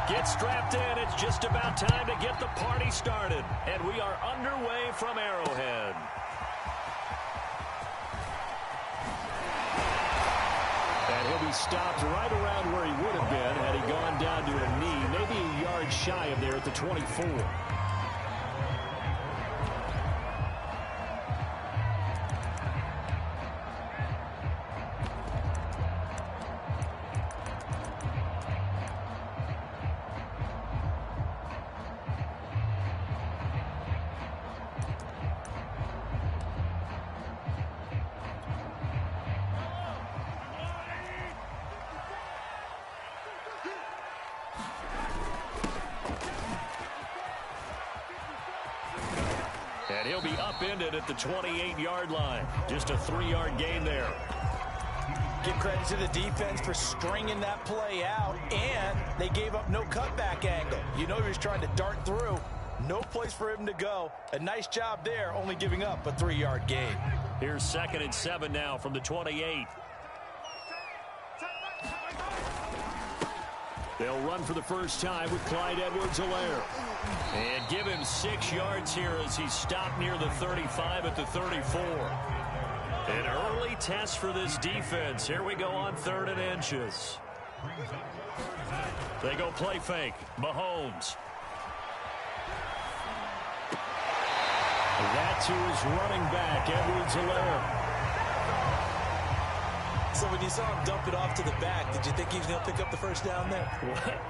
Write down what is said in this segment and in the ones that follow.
Get strapped in. It's just about time to get the party started. And we are underway from Arrowhead. And he'll be stopped right around where he would have been had he gone down to a knee, maybe a yard shy of there at the 24. And he'll be upended at the 28-yard line. Just a 3-yard gain there. Give credit to the defense for stringing that play out, and they gave up no cutback angle. You know he was trying to dart through. No place for him to go. A nice job there, only giving up a 3-yard gain. Here's 2nd and 7 now from the 28. They'll run for the first time with Clyde Edwards-Helaire. And give him 6 yards here as he's stopped near the 35 at the 34. An early test for this defense. Here we go on 3rd and inches. They go play fake. Mahomes. That's who is running back, Edwards-Helaire. So when you saw him dump it off to the back, did you think he was going to pick up the first down there?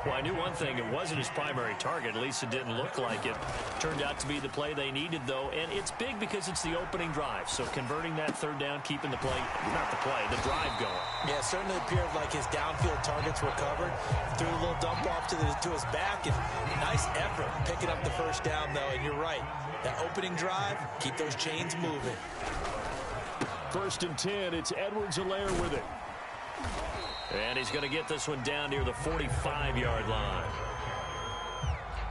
Well, I knew one thing. It wasn't his primary target. At least it didn't look like it. Turned out to be the play they needed, though. And it's big because it's the opening drive. So converting that 3rd down, keeping the play, not the play, the drive going. Yeah, certainly appeared like his downfield targets were covered. Threw a little dump off to his back. And nice effort picking up the first down, though. And you're right. That opening drive, keep those chains moving. 1st and 10, it's Edwards-Helaire with it. And he's going to get this one down near the 45-yard line.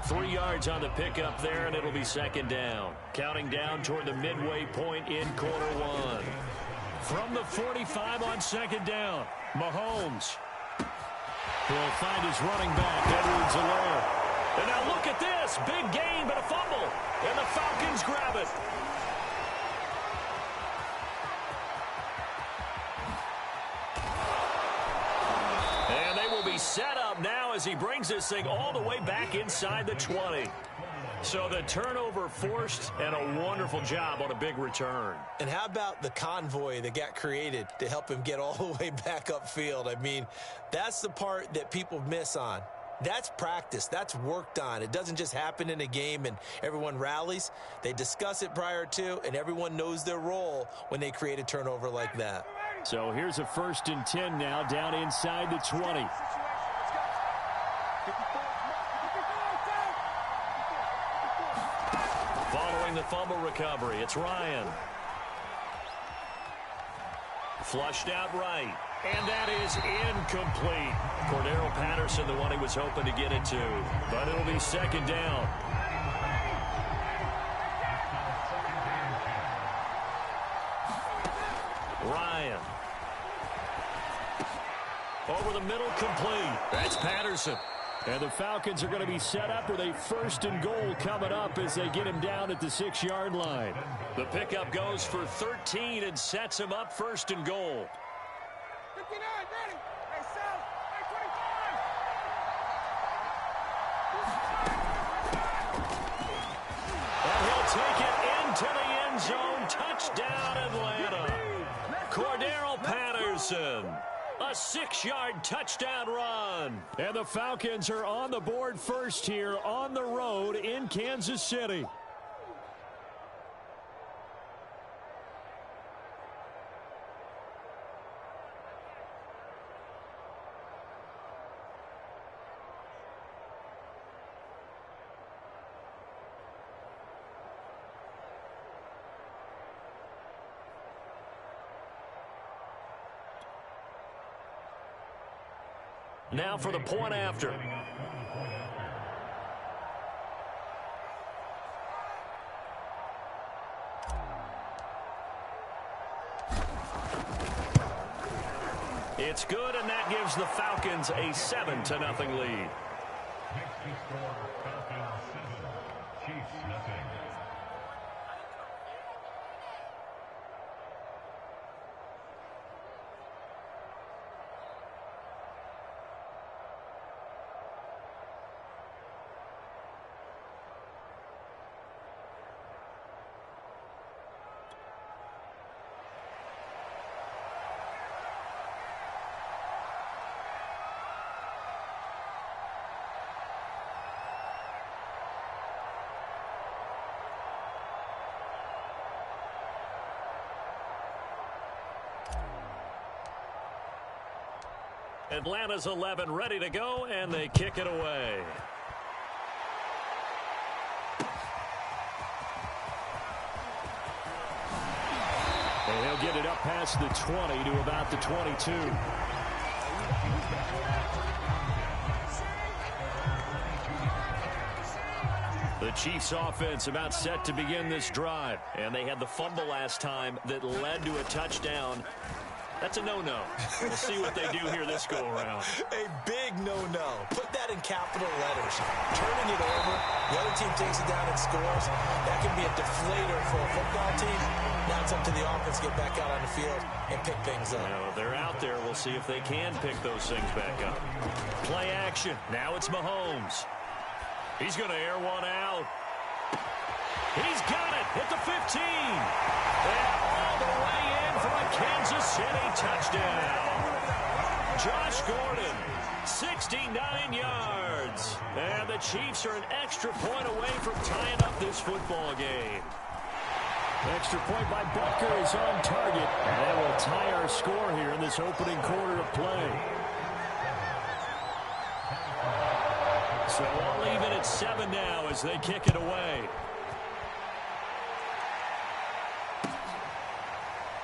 3 yards on the pickup there, and it'll be 2nd down. Counting down toward the midway point in quarter 1. From the 45 on 2nd down, Mahomes will find his running back, Edwards-Helaire. And now look at this. Big gain, but a fumble. And the Falcons grab it. Set up now as he brings this thing all the way back inside the 20. So the turnover forced, and a wonderful job on a big return. And how about the convoy that got created to help him get all the way back upfield? I mean, that's the part that people miss on. That's practice. That's worked on. It doesn't just happen in a game and everyone rallies. They discuss it prior to, and everyone knows their role when they create a turnover like that. So here's a 1st and 10 now down inside the 20. Following the fumble recovery, it's Ryan. Flushed out right. And that is incomplete. Cordero Patterson, the one he was hoping to get it to. But it'll be 2nd down. Ryan. Over the middle, complete. That's Patterson. And the Falcons are going to be set up with a 1st and goal coming up as they get him down at the 6-yard line. The pickup goes for 13 and sets him up 1st and goal. 59, ready. Hey, South. Hey, 25. And he'll take it into the end zone. Touchdown, Atlanta. Cordero Patterson. A 6-yard touchdown run. And the Falcons are on the board first here on the road in Kansas City. Now for the point after. It's good, and that gives the Falcons a 7-0 lead. Next to score, Falcons 7, Chiefs nothing. Atlanta's 11 ready to go, and they kick it away. And he'll get it up past the 20 to about the 22. The Chiefs offense about set to begin this drive, and they had the fumble last time that led to a touchdown. That's a no-no. We'll see what they do here this go-around. A big no-no. Put that in capital letters. Turning it over, the other team takes it down and scores. That can be a deflator for a football team. Now it's up to the offense to get back out on the field and pick things up. Well, they're out there. We'll see if they can pick those things back up. Play action. Now it's Mahomes. He's going to air one out. He's got it at the 15. And all the way in for a Kansas City touchdown. Josh Gordon, 69 yards. And the Chiefs are an extra point away from tying up this football game. Extra point by Butker is on target. And that will tie our score here in this opening quarter of play. So I'll leave it at 7 now as they kick it away.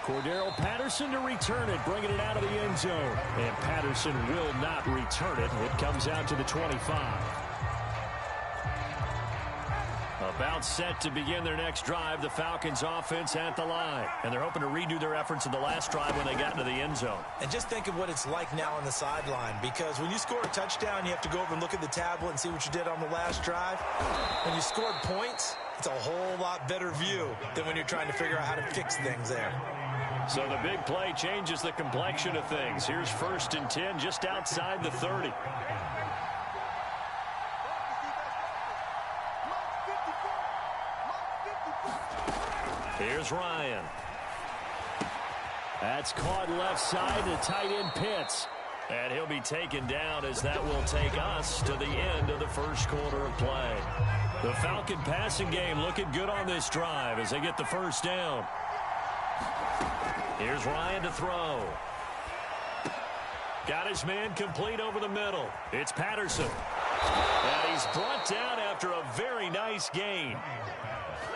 Cordero Patterson to return it, bringing it out of the end zone. And Patterson will not return it. It comes out to the 25. About set to begin their next drive, the Falcons offense at the line. And they're hoping to redo their efforts in the last drive when they got into the end zone. And just think of what it's like now on the sideline, because when you score a touchdown, you have to go over and look at the tablet and see what you did on the last drive. When you scored points, it's a whole lot better view than when you're trying to figure out how to fix things there. So the big play changes the complexion of things. Here's 1st and 10 just outside the 30. Here's Ryan. That's caught left side to tight end Pitts. And he'll be taken down as that will take us to the end of the first quarter of play. The Falcon passing game looking good on this drive as they get the first down. Here's Ryan to throw. Got his man complete over the middle. It's Patterson. And he's brought down after a very nice gain.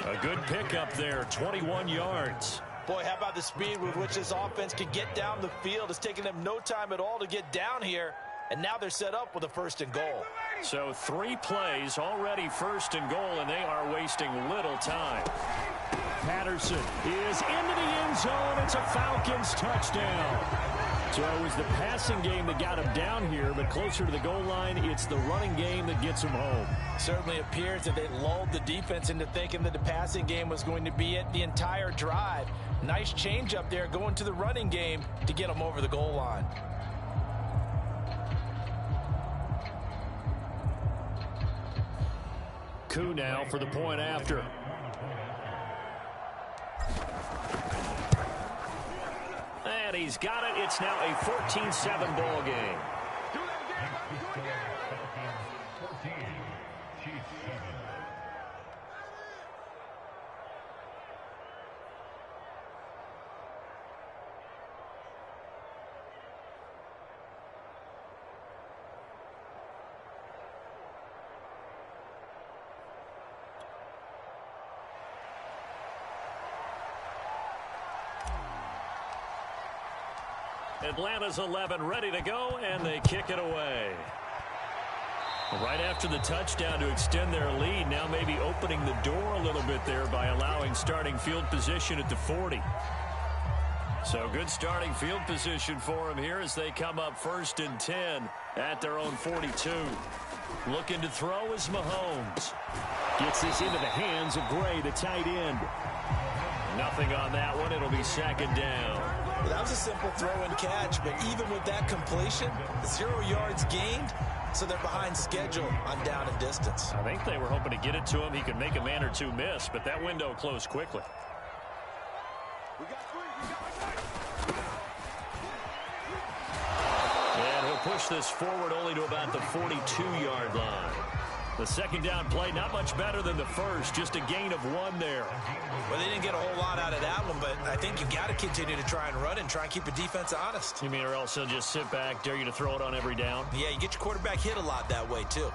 A good pickup there, 21 yards. Boy, how about the speed with which this offense can get down the field? It's taken them no time at all to get down here, and now they're set up with a 1st and goal. So 3 plays already 1st and goal, and they are wasting little time. Patterson is into the end zone. It's a Falcons touchdown. So it was the passing game that got him down here, but closer to the goal line, it's the running game that gets him home. Certainly appears that they lulled the defense into thinking that the passing game was going to be it the entire drive. Nice change up there going to the running game to get them over the goal line. Koo now for the point after. And he's got it. It's now a 14-7 ball game. Atlanta's 11 ready to go, and they kick it away. Right after the touchdown to extend their lead, now maybe opening the door a little bit there by allowing starting field position at the 40. So good starting field position for them here as they come up 1st and 10 at their own 42. Looking to throw is Mahomes. Gets this into the hands of Gray, the tight end. Nothing on that one. It'll be second down. Well, that was a simple throw and catch, but even with that completion, 0 yards gained, so they're behind schedule on down and distance. I think they were hoping to get it to him. He could make a man or two miss, but that window closed quickly. And he'll push this forward only to about the 42-yard line. The second down play, not much better than the first, just a gain of 1 there. Well, they didn't get a whole lot out of that one, but I think you got to continue to try and run and try and keep the defense honest. You mean or else he'll just sit back, dare you to throw it on every down? Yeah, you get your quarterback hit a lot that way, too.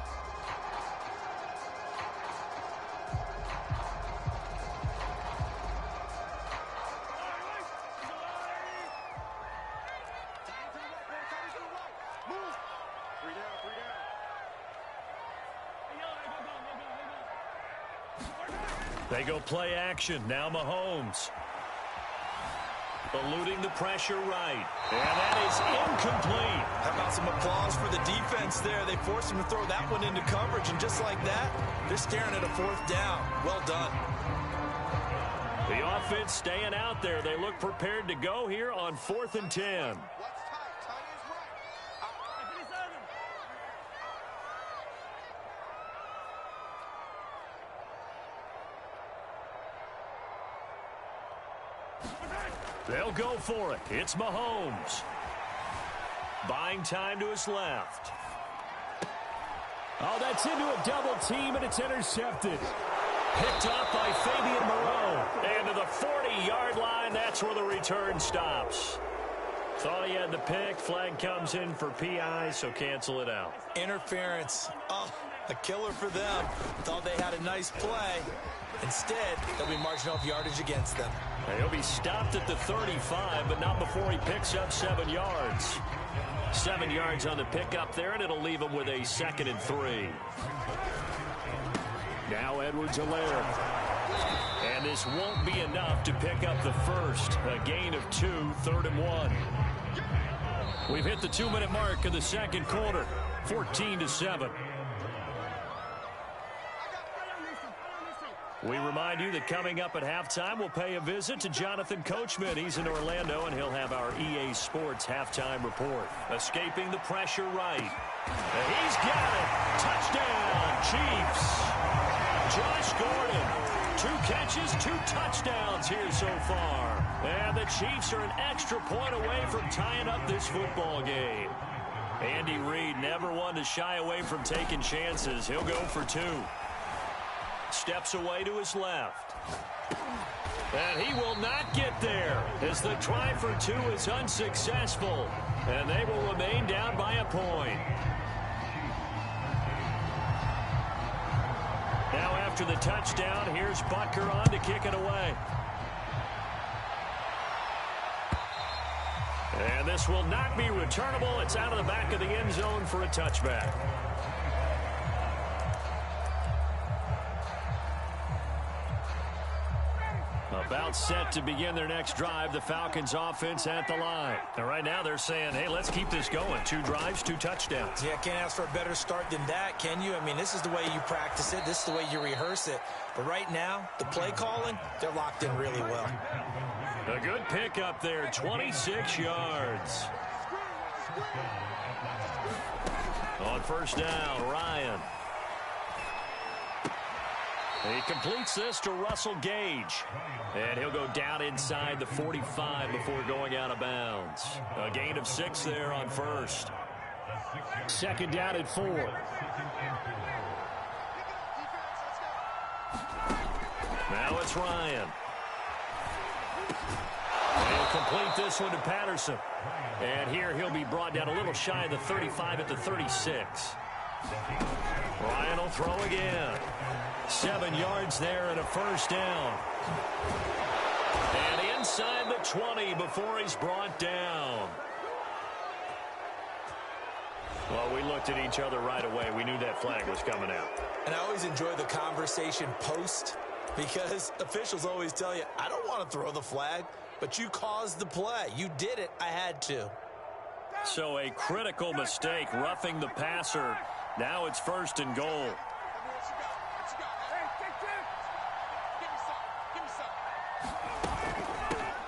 They go play action. Now Mahomes. Eluding the pressure right. And that is incomplete. How about some applause for the defense there? They forced him to throw that one into coverage, and just like that, they're staring at a 4th down. Well done. The offense staying out there. They look prepared to go here on 4th and 10. They'll go for it. It's Mahomes. Buying time to his left. Oh, that's into a double team, and it's intercepted. Picked off by Fabian Moreau. And to the 40-yard line, that's where the return stops. Thought he had the pick. Flag comes in for PI, so cancel it out. Interference. Oh, a killer for them. Thought they had a nice play. Instead, they'll be marching off yardage against them. He'll be stopped at the 35, but not before he picks up 7 yards. 7 yards on the pickup there, and it'll leave him with a 2nd and 3. Now Edwards-Helaire. And this won't be enough to pick up the first. A gain of 2, 3rd and 1. We've hit the 2-minute mark of the second quarter. 14-7. We remind you that coming up at halftime, we'll pay a visit to Jonathan Coachman. He's in Orlando, and he'll have our EA Sports halftime report. Escaping the pressure right. And he's got it. Touchdown, Chiefs. Josh Gordon. 2 catches, 2 touchdowns here so far. And the Chiefs are an extra point away from tying up this football game. Andy Reid never one to shy away from taking chances. He'll go for 2. Steps away to his left. And he will not get there as the try for 2 is unsuccessful. And they will remain down by a point. Now after the touchdown, here's Butker on to kick it away. And this will not be returnable. It's out of the back of the end zone for a touchback. About set to begin their next drive, the Falcons offense at the line. And right now they're saying, hey, let's keep this going. 2 drives, 2 touchdowns. Yeah, can't ask for a better start than that, can you? I mean, this is the way you practice it. This is the way you rehearse it. But right now, the play calling, they're locked in really well. A good pick up there, 26 yards. On first down, Ryan. He completes this to Russell Gage. And he'll go down inside the 45 before going out of bounds. A gain of 6 there on first. Second down at 4. Now it's Ryan. And he'll complete this one to Patterson. And here he'll be brought down a little shy of the 35 at the 36. Ryan will throw again. 7 yards there and a first down. And inside the 20 before he's brought down. Well, we looked at each other right away. We knew that flag was coming out. And I always enjoy the conversation post because officials always tell you, I don't want to throw the flag, but you caused the play. You did it. I had to. So a critical mistake, roughing the passer. Now it's 1st and goal.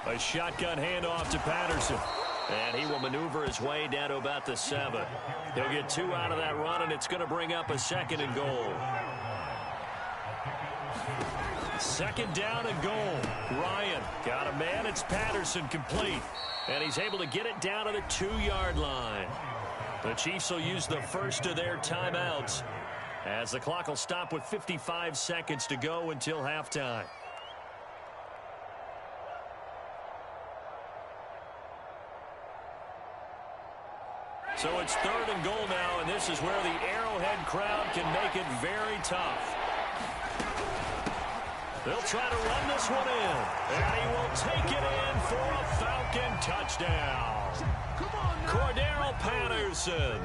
A shotgun handoff to Patterson. And he will maneuver his way down to about the 7. He'll get 2 out of that run, and it's going to bring up a 2nd and goal. 2nd down and goal. Ryan got a man. It's Patterson complete. And he's able to get it down to the 2-yard line. The Chiefs will use the first of their timeouts as the clock will stop with 55 seconds to go until halftime. So it's 3rd and goal now, and this is where the Arrowhead crowd can make it very tough. They'll try to run this one in, and he will take it in for a Falcon touchdown. Cordero Patterson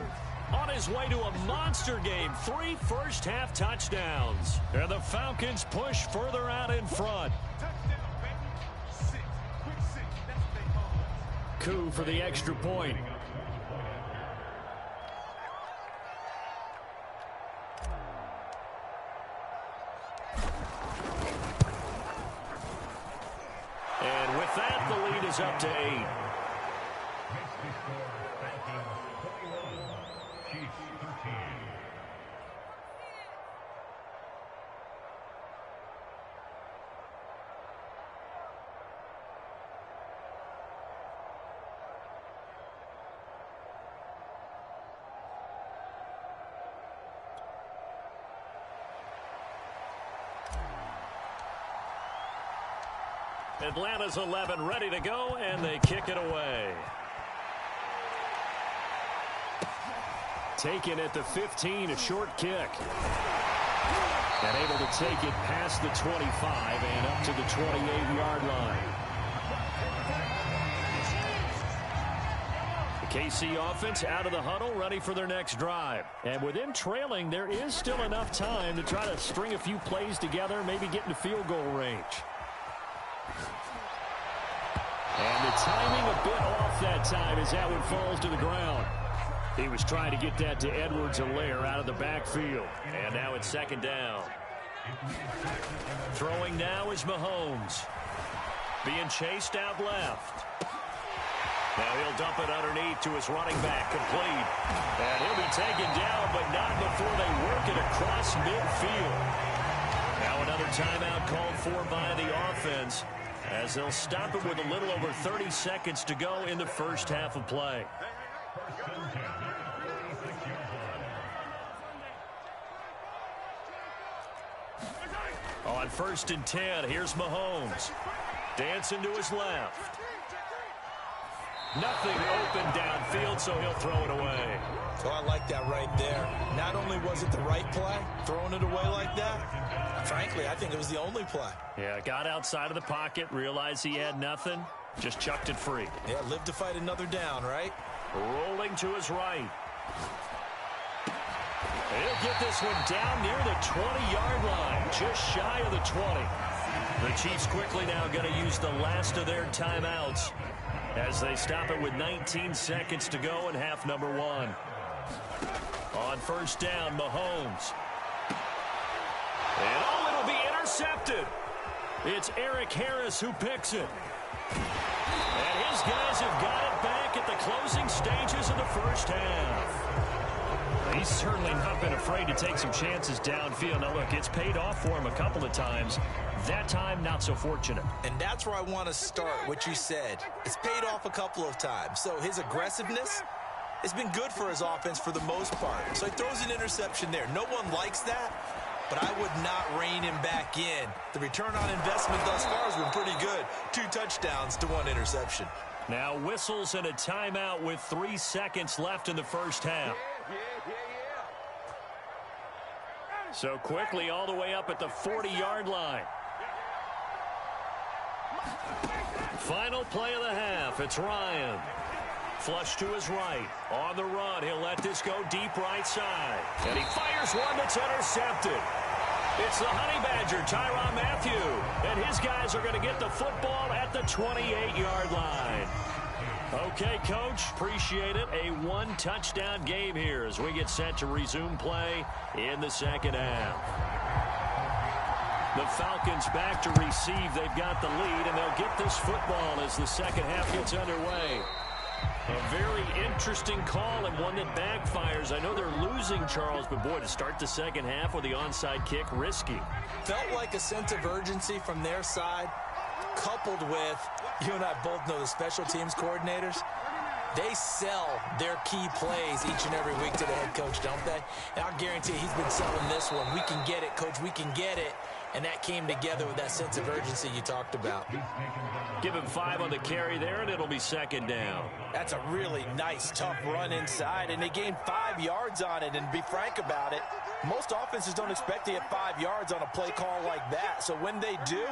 on his way to a monster game, 3 first-half touchdowns. And the Falcons push further out in front. Coup for the extra point. And with that, the lead is up to 8. Atlanta's 11 ready to go, and they kick it away. Taken at the 15, a short kick. And able to take it past the 25 and up to the 28-yard line. The KC offense out of the huddle, ready for their next drive. And with them trailing, there is still enough time to try to string a few plays together, maybe get into field goal range. And the timing a bit off that time as that one falls to the ground. He was trying to get that to Edwards-Helaire out of the backfield. And now it's 2nd down. Throwing now is Mahomes. Being chased out left. Now he'll dump it underneath to his running back, complete. And he'll be taken down, but not before they work it across midfield. Now another timeout called for by the offense, as they'll stop it with a little over 30 seconds to go in the first half of play. On 1st and 10, here's Mahomes. Dancing to his left. Nothing open downfield, so he'll throw it away. So I like that right there. Not only was it the right play, throwing it away like that, frankly, I think it was the only play. Yeah, got outside of the pocket, realized he had nothing, just chucked it free. Yeah, live to fight another down, right? Rolling to his right. He'll get this one down near the 20-yard line, just shy of the 20. The Chiefs quickly now going to use the last of their timeouts as they stop it with 19 seconds to go in half number 1. On 1st down, Mahomes. And it'll be intercepted. It's Eric Harris who picks it. And his guys have got it back at the closing stages of the first half. He's certainly not been afraid to take some chances downfield. Now, look, it's paid off for him a couple of times. That time, not so fortunate. And that's where I want to start, what you said. It's paid off a couple of times. So his aggressiveness has been good for his offense for the most part. So he throws an interception there. No one likes that, but I would not rein him back in. The return on investment thus far has been pretty good. 2 touchdowns to 1 interception. Now whistles and a timeout with 3 seconds left in the first half. So quickly all the way up at the 40-yard line. Final play of the half. It's Ryan. Flush to his right. On the run, he'll let this go deep right side. And he fires one that's intercepted. It's the Honey Badger, Tyrann Mathieu. And his guys are going to get the football at the 28-yard line. Okay, Coach, appreciate it. A one-touchdown game here as we get set to resume play in the second half. The Falcons back to receive. They've got the lead, and they'll get this football as the second half gets underway. A very interesting call and one that backfires. I know they're losing, Charles, but boy, to start the second half with the onside kick, risky. Felt like a sense of urgency from their side, coupled with, you and I both know the special teams coordinators, they sell their key plays each and every week to the head coach, don't they? And I'll guarantee he's been selling this one. We can get it, Coach, we can get it. And that came together with that sense of urgency you talked about. Give him 5 on the carry there, and it'll be second down. That's a really nice, tough run inside, and they gained 5 yards on it. And to be frank about it, most offenses don't expect to get 5 yards on a play call like that. So when they do,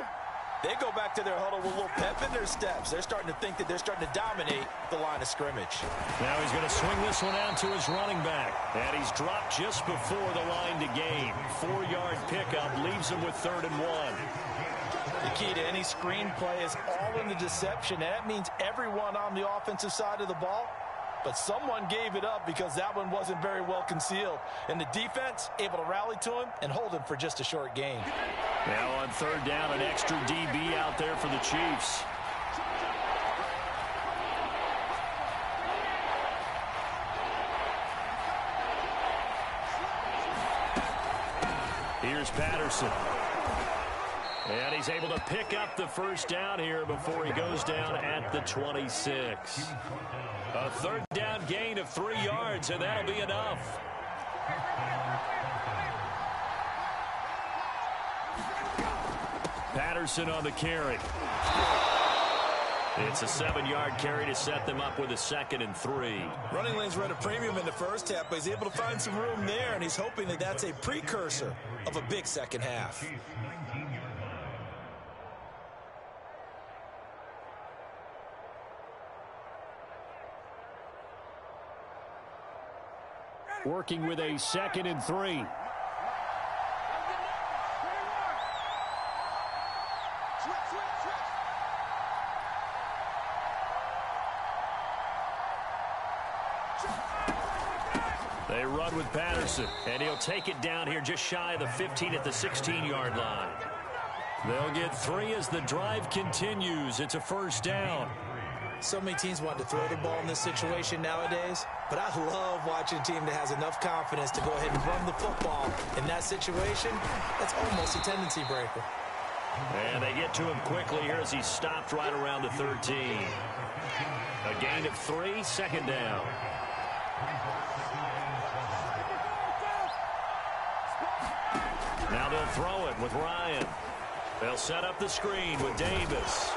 they go back to their huddle with a little pep in their steps. They're starting to think that they're starting to dominate the line of scrimmage. Now he's going to swing this one out to his running back. And he's dropped just before the line to gain. 4-yard pickup leaves him with 3rd and 1. The key to any screen play is all in the deception. And that means everyone on the offensive side of the ball. But someone gave it up because that one wasn't very well concealed. And the defense able to rally to him and hold him for just a short gain. Now on 3rd down, an extra DB out there for the Chiefs. Here's Patterson. And he's able to pick up the first down here before he goes down at the 26. A 3rd down gain of 3 yards, and that'll be enough. Patterson on the carry. It's a 7-yard carry to set them up with a 2nd and 3. Running lanes were at a premium in the first half, but he's able to find some room there, and he's hoping that that's a precursor of a big second half. Working with a 2nd and 3. They run with Patterson, and he'll take it down here just shy of the 15 at the 16-yard line. They'll get 3 as the drive continues. It's a 1st down. So many teams want to throw the ball in this situation nowadays, but I love watching a team that has enough confidence to go ahead and run the football. In that situation, that's almost a tendency breaker. And they get to him quickly here as he's stopped right around the 13. A gain of 3, 2nd down. Now they'll throw it with Ryan. They'll set up the screen with Davis.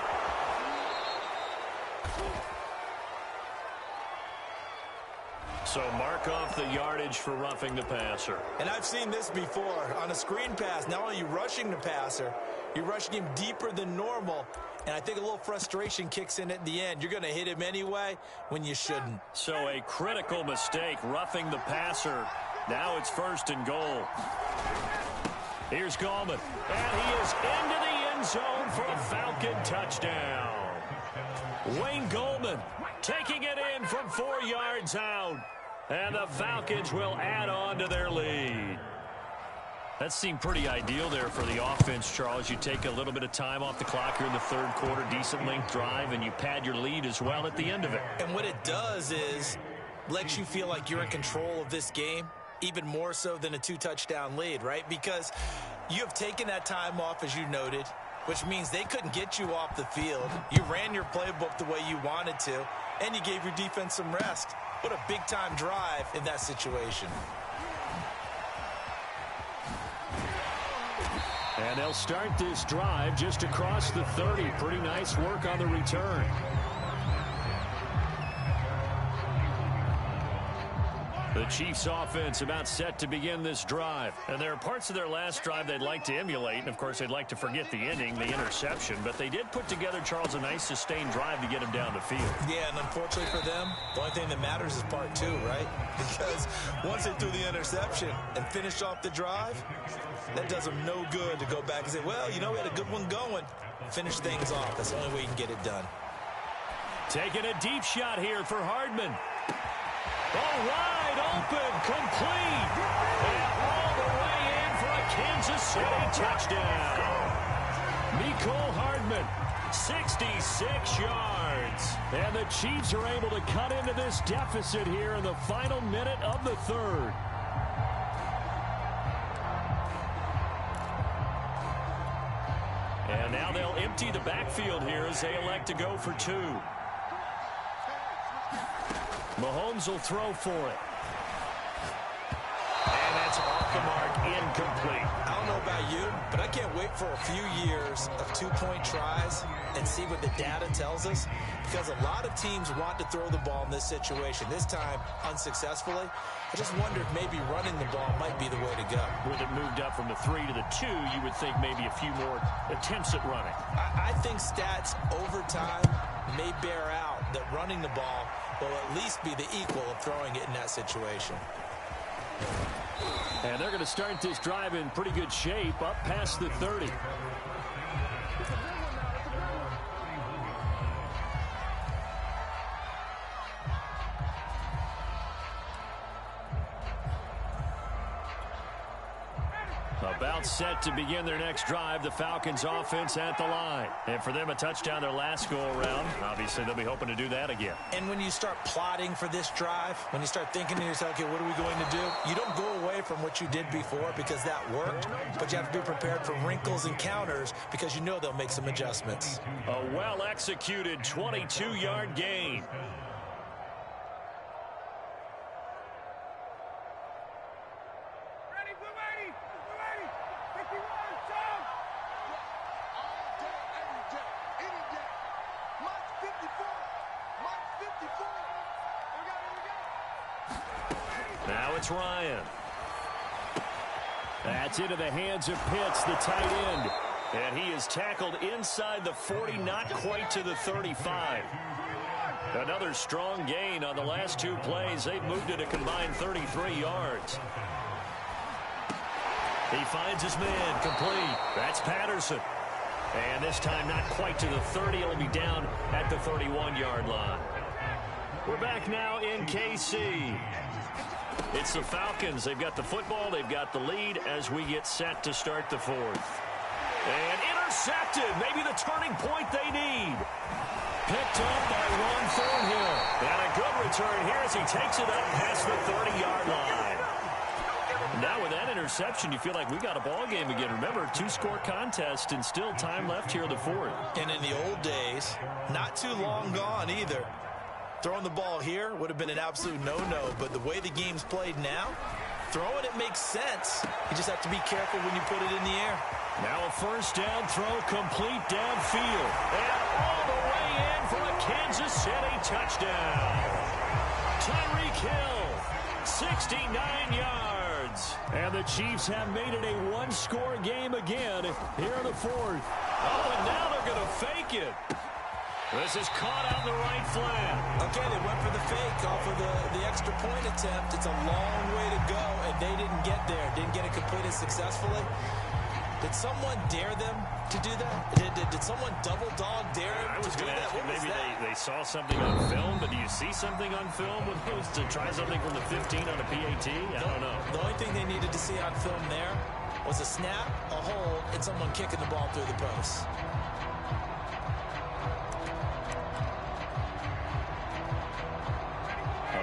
So mark off the yardage for roughing the passer. And I've seen this before. On a screen pass, not only are you rushing the passer, you're rushing him deeper than normal. And I think a little frustration kicks in at the end. You're going to hit him anyway when you shouldn't. So a critical mistake, roughing the passer. Now it's 1st and goal. Here's Gallman. And he is into the end zone for a Falcon touchdown. Wayne Gallman taking it in from 4 yards out. And the Falcons will add on to their lead. That seemed pretty ideal there for the offense, Charles. You take a little bit of time off the clock here in the 3rd quarter, decent length drive, and you pad your lead as well at the end of it. And what it does is lets you feel like you're in control of this game, even more so than a 2-touchdown lead, right? Because you have taken that time off, as you noted, which means they couldn't get you off the field. You ran your playbook the way you wanted to, and you gave your defense some rest. What a big-time drive in that situation. And they'll start this drive just across the 30. Pretty nice work on the return. The Chiefs offense about set to begin this drive. And there are parts of their last drive they'd like to emulate. And, of course, they'd like to forget the ending, the interception. But they did put together, Charles, a nice sustained drive to get him down the field. Yeah, and unfortunately for them, the only thing that matters is part 2, right? Because once they threw the interception and finished off the drive, that does them no good to go back and say, well, you know, we had a good one going. Finish things off. That's the only way you can get it done. Taking a deep shot here for Hardman. Oh, wide open, complete. And all the way in for a Kansas City touchdown. Mecole Hardman, 66 yards. And the Chiefs are able to cut into this deficit here in the final minute of the third. And now they'll empty the backfield here as they elect to go for two. Mahomes will throw for it. And that's off the mark, incomplete. I don't know about you, but I can't wait for a few years of two-point tries and see what the data tells us, because a lot of teams want to throw the ball in this situation. This time, unsuccessfully. I just wonder if maybe running the ball might be the way to go. With it moved up from the 3 to the 2, you would think maybe a few more attempts at running. I think stats over time may bear out that running the ball will at least be the equal of throwing it in that situation. And they're going to start this drive in pretty good shape, up past the 30. About set to begin their next drive, the Falcons offense at the line. And for them, a touchdown their last go-around. Obviously, they'll be hoping to do that again. And when you start plotting for this drive, when you start thinking to yourself, okay, what are we going to do? You don't go away from what you did before because that worked, but you have to be prepared for wrinkles and counters because you know they'll make some adjustments. A well-executed 22-yard gain. Now it's Ryan. That's into the hands of Pitts, the tight end. And he is tackled inside the 40, not quite to the 35. Another strong gain on the last two plays. They've moved it a combined 33 yards. He finds his man, complete. That's Patterson. And this time not quite to the 30. It'll be down at the 31-yard line. We're back now in KC. It's the Falcons. They've got the football. They've got the lead as we get set to start the fourth. And intercepted. Maybe the turning point they need. Picked up by Ron Thornhill. And a good return here as he takes it up past the 30-yard line. Now with that interception, you feel like we got a ball game again. Remember, 2-score contest and still time left here in the fourth. And in the old days, not too long gone either. Throwing the ball here would have been an absolute no-no, but the way the game's played now, throwing it makes sense. You just have to be careful when you put it in the air. Now a first down throw complete downfield. And all the way in for a Kansas City touchdown. Tyreek Hill, 69 yards. And the Chiefs have made it a one-score game again here in the fourth. Oh, and now they're going to fake it. This is caught out in the right flat. Okay, they went for the fake off of the extra point attempt. It's a long way to go, and they didn't get there. Didn't get it completed successfully. Did someone dare them to do that? Did someone double dog dare them to do that? What maybe they saw something on film, but do you see something on film with those to try something from the 15 on a PAT? I don't know. The only thing they needed to see on film there was a snap, a hold, and someone kicking the ball through the post.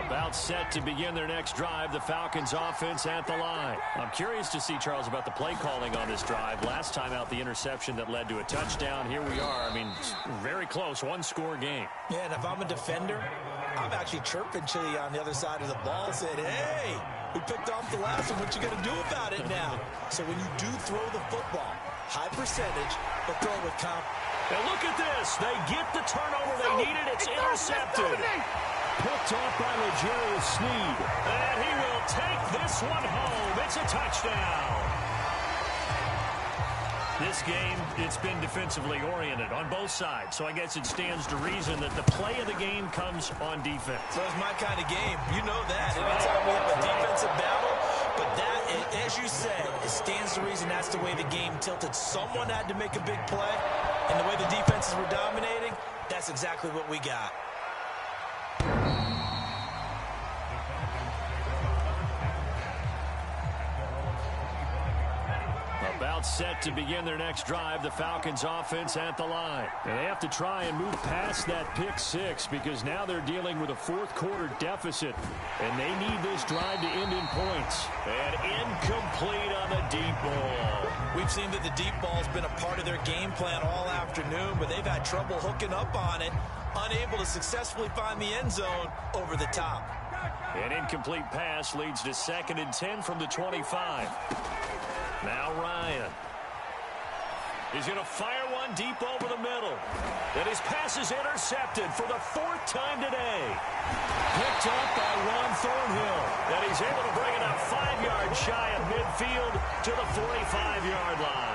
About set to begin their next drive, the Falcons offense at the line. I'm curious to see, Charles, about the play calling on this drive. Last time out, the interception that led to a touchdown. Here we are. I mean, very close, one-score game. Yeah, and if I'm a defender, I'm actually chirping Chili on the other side of the ball, saying, hey, we picked off the last one. What you going to do about it now? So when you do throw the football, high percentage, but throw it with confidence. And look at this. They get the turnover they needed. It's intercepted. Picked off by L'Jarius Sneed. And he will take this one home. It's a touchdown. This game, it's been defensively oriented on both sides. So I guess it stands to reason that the play of the game comes on defense. So it's my kind of game. You know that. Anytime we have a defensive battle. But that, as you said, it stands to reason that's the way the game tilted. Someone had to make a big play. And the way the defenses were dominating, that's exactly what we got. Timeout set to begin their next drive. The Falcons offense at the line. And they have to try and move past that pick six because now they're dealing with a fourth quarter deficit. And they need this drive to end in points. And incomplete on the deep ball. We've seen that the deep ball's been a part of their game plan all afternoon, but they've had trouble hooking up on it, unable to successfully find the end zone over the top. An incomplete pass leads to 2nd and 10 from the 25. Now Ryan. He's going to fire one deep over the middle. And his pass is intercepted for the 4th time today. Picked up by Ron Thornhill. And he's able to bring it up 5 yards shy of midfield to the 45-yard line.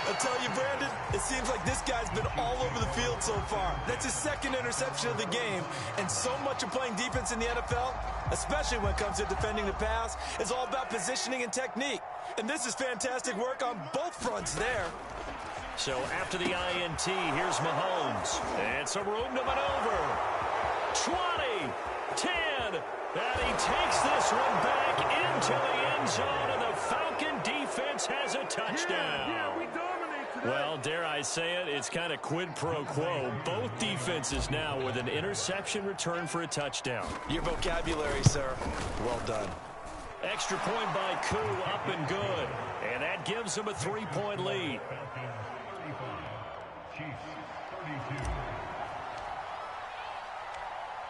I tell you, Brandon, it seems like this guy's been all over the field so far. That's his 2nd interception of the game. And so much of playing defense in the NFL, especially when it comes to defending the pass, is all about positioning and technique. And this is fantastic work on both fronts there. So after the INT, here's Mahomes. And some room to maneuver. 20, 10, and he takes this one back into the end zone, and the Falcon defense has a touchdown. Yeah, we dominate today. Well, dare I say it, it's kind of quid pro quo. Both defenses now with an interception return for a touchdown. Your vocabulary, sir. Well done. Extra point by Koo, up and good. And that gives them a 3-point lead. Falcons 35, Chiefs 32.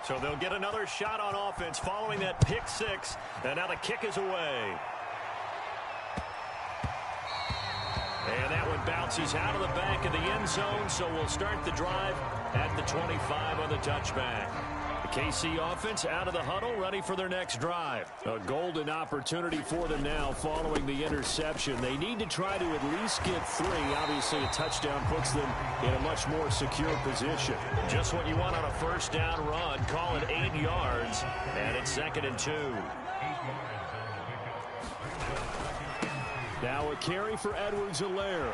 So they'll get another shot on offense following that pick six. And now the kick is away. And that one bounces out of the back of the end zone, so we'll start the drive at the 25 on the touchback. The KC offense out of the huddle, ready for their next drive. A golden opportunity for them now following the interception. They need to try to at least get 3. Obviously, a touchdown puts them in a much more secure position. Just what you want on a first down run. Call it 8 yards, and it's 2nd and 2. Now a carry for Edwards-Helaire.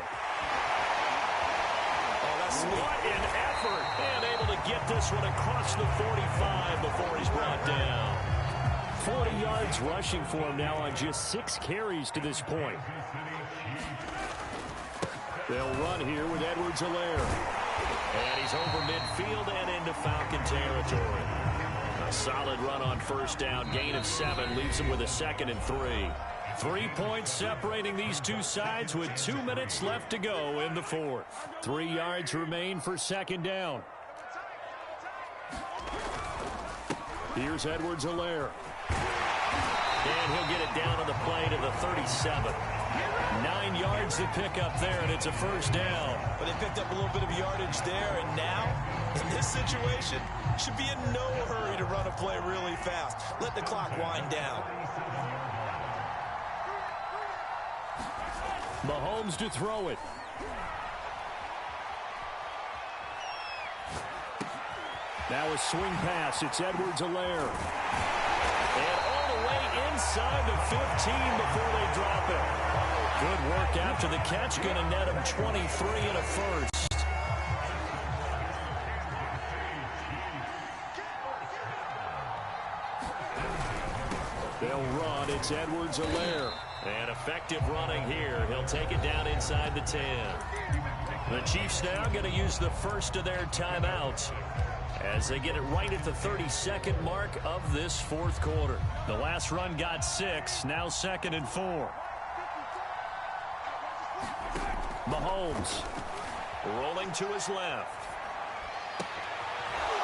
Oh, that's sweet. What an effort. And able to get this one across the 45 before he's brought down. 40 yards rushing for him now on just 6 carries to this point. They'll run here with Edwards-Helaire. And he's over midfield and into Falcon territory. A solid run on first down. Gain of 7 leaves him with a 2nd and 3. 3 points separating these two sides with 2 minutes left to go in the 4th. 3 yards remain for 2nd down. Here's Edwards-Helaire. And he'll get it down on the play to the 37. 9 yards to pick up there, and it's a first down. But they picked up a little bit of yardage there, and now, in this situation, should be in no hurry to run a play really fast. Let the clock wind down. Mahomes to throw it. Now a swing pass. It's Edwards-Helaire. And all the way inside the 15 before they drop it. Good work after the catch. Going to net him 23 and a first. They'll run. It's Edwards-Helaire. And effective running here. He'll take it down inside the 10. The Chiefs now going to use the first of their timeouts as they get it right at the 32nd mark of this 4th quarter. The last run got 6. Now 2nd and 4. Mahomes rolling to his left.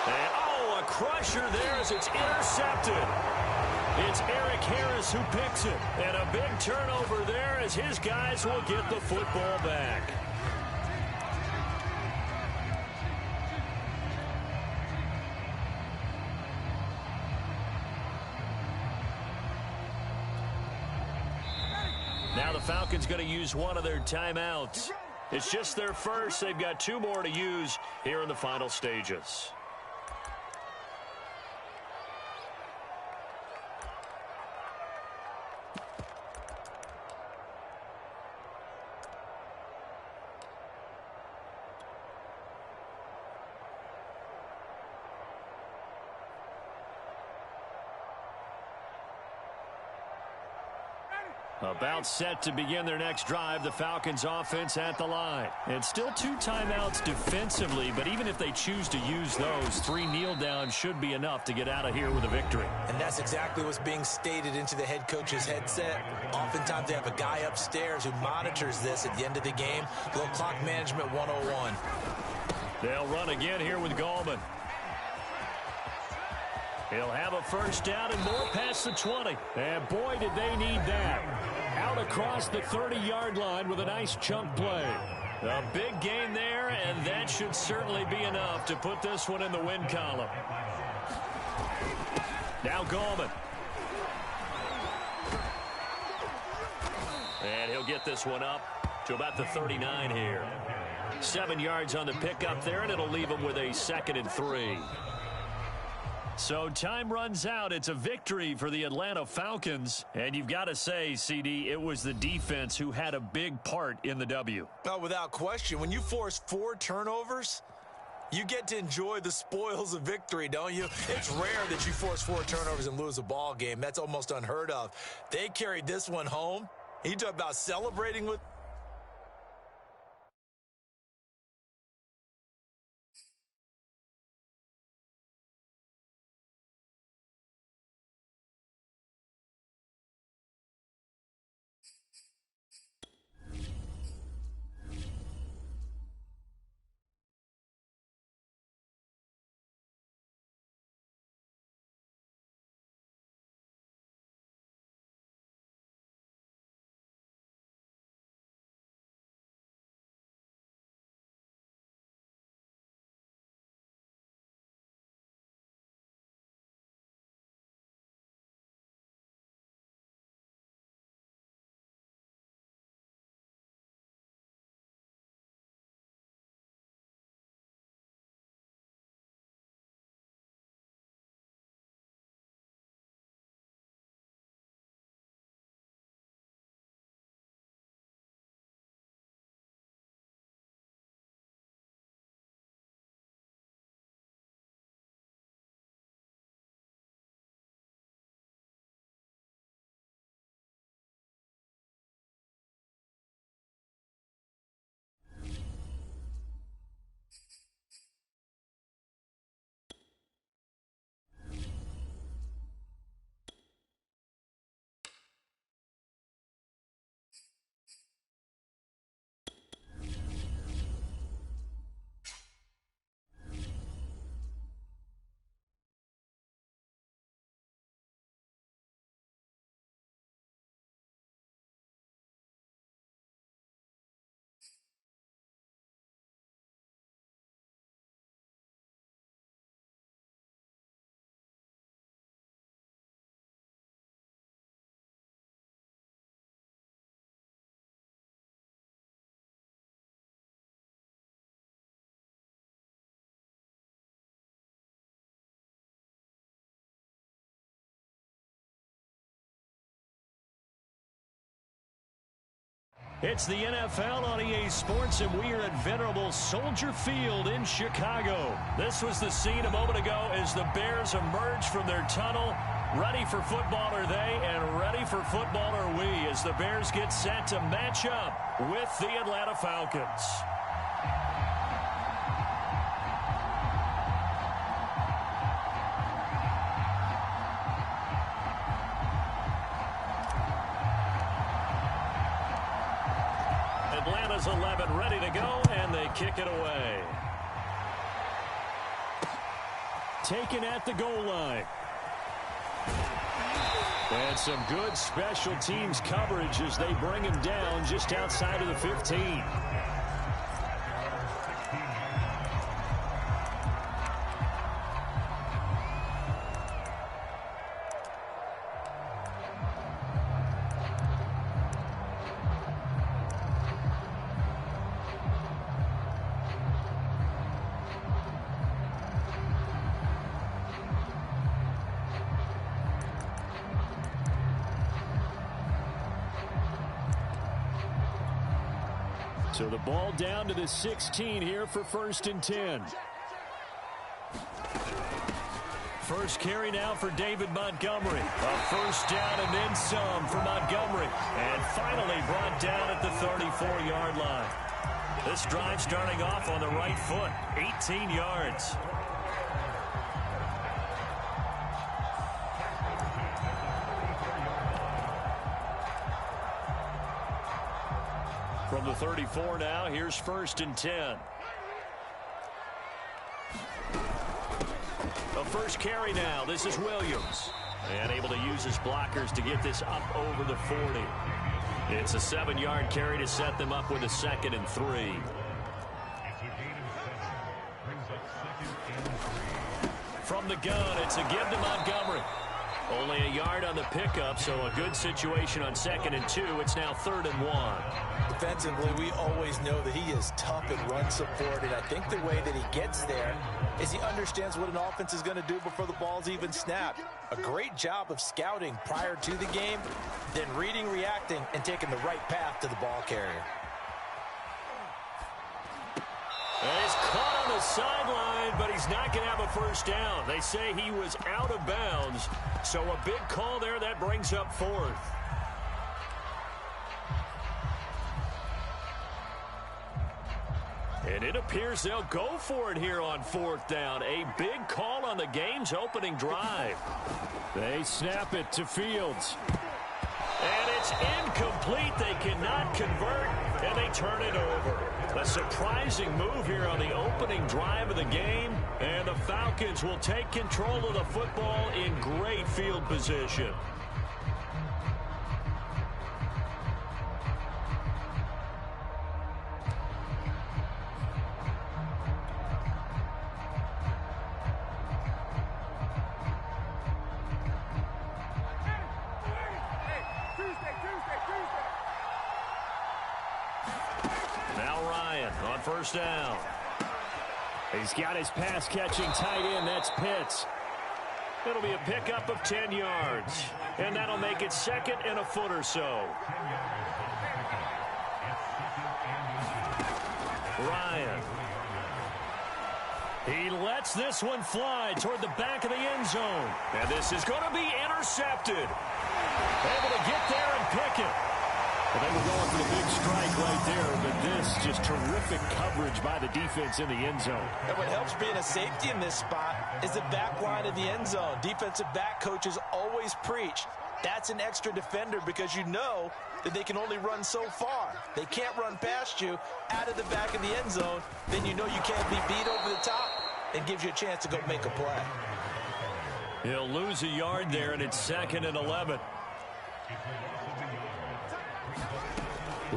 And, oh, a crusher there as it's intercepted. It's Eric Harris who picks it. And a big turnover there as his guys will get the football back. Now the Falcons going to use one of their timeouts. It's just their first. They've got 2 more to use here in the final stages. About set to begin their next drive, the Falcons offense at the line. It's still 2 timeouts defensively, but even if they choose to use those, 3 kneel downs should be enough to get out of here with a victory. And that's exactly what's being stated into the head coach's headset. Oftentimes they have a guy upstairs who monitors this at the end of the game. A little clock management 101. They'll run again here with Gallman. He'll have a first down and more past the 20. And boy, did they need that. Out across the 30-yard line with a nice chunk play. A big gain there, and that should certainly be enough to put this one in the win column. Now Gallman. And he'll get this one up to about the 39 here. 7 yards on the pickup there, and it'll leave him with a 2nd and 3. So time runs out. It's a victory for the Atlanta Falcons. And you've got to say, CD, it was the defense who had a big part in the W. Oh, without question. When you force 4 turnovers, you get to enjoy the spoils of victory, don't you? It's rare that you force 4 turnovers and lose a ball game. That's almost unheard of. They carried this one home. You talk about celebrating with... It's the NFL on EA Sports, and we are at venerable Soldier Field in Chicago. This was the scene a moment ago as the Bears emerge from their tunnel. Ready for football are they, and ready for football are we, as the Bears get set to match up with the Atlanta Falcons. Atlanta's 11 ready to go, and they kick it away. Taken at the goal line. And some good special teams coverage as they bring him down just outside of the 15. So the ball down to the 16 here for 1st and 10. First carry now for David Montgomery. A first down and then some for Montgomery. And finally brought down at the 34-yard line. This drive starting off on the right foot. 18 yards. From the 34 now, here's 1st and 10. A first carry now. This is Williams. And able to use his blockers to get this up over the 40. It's a 7-yard carry to set them up with a 2nd and 3. It's a gain of 7. Brings up 2nd and 3. From the gun, it's a give to Montgomery. Only a yard on the pickup, so a good situation on 2nd and 2. It's now 3rd and 1. Defensively, we always know that he is tough in run support, and I think the way that he gets there is he understands what an offense is going to do before the ball's even snapped. A great job of scouting prior to the game, then reading, reacting, and taking the right path to the ball carrier. He's caught on the sideline, but he's not going to have a first down. They say he was out of bounds, so a big call there. That brings up 4th. And it appears they'll go for it here on 4th down. A big call on the game's opening drive. They snap it to Fields. And it's incomplete. They cannot convert, and they turn it over. A surprising move here on the opening drive of the game, and the Falcons will take control of the football in great field position. First down. He's got his pass-catching tight end. That's Pitts. It'll be a pickup of 10 yards. And that'll make it 2nd and a foot or so. Ryan. He lets this one fly toward the back of the end zone. And this is going to be intercepted. Able to get there and pick it. Well, they were going for the big strike right there, but this just terrific coverage by the defense in the end zone. And what helps being a safety in this spot is the back line of the end zone. Defensive back coaches always preach. That's an extra defender because you know that they can only run so far. They can't run past you out of the back of the end zone. Then you know you can't be beat over the top and gives you a chance to go make a play. He'll lose a yard there, and it's 2nd and 11.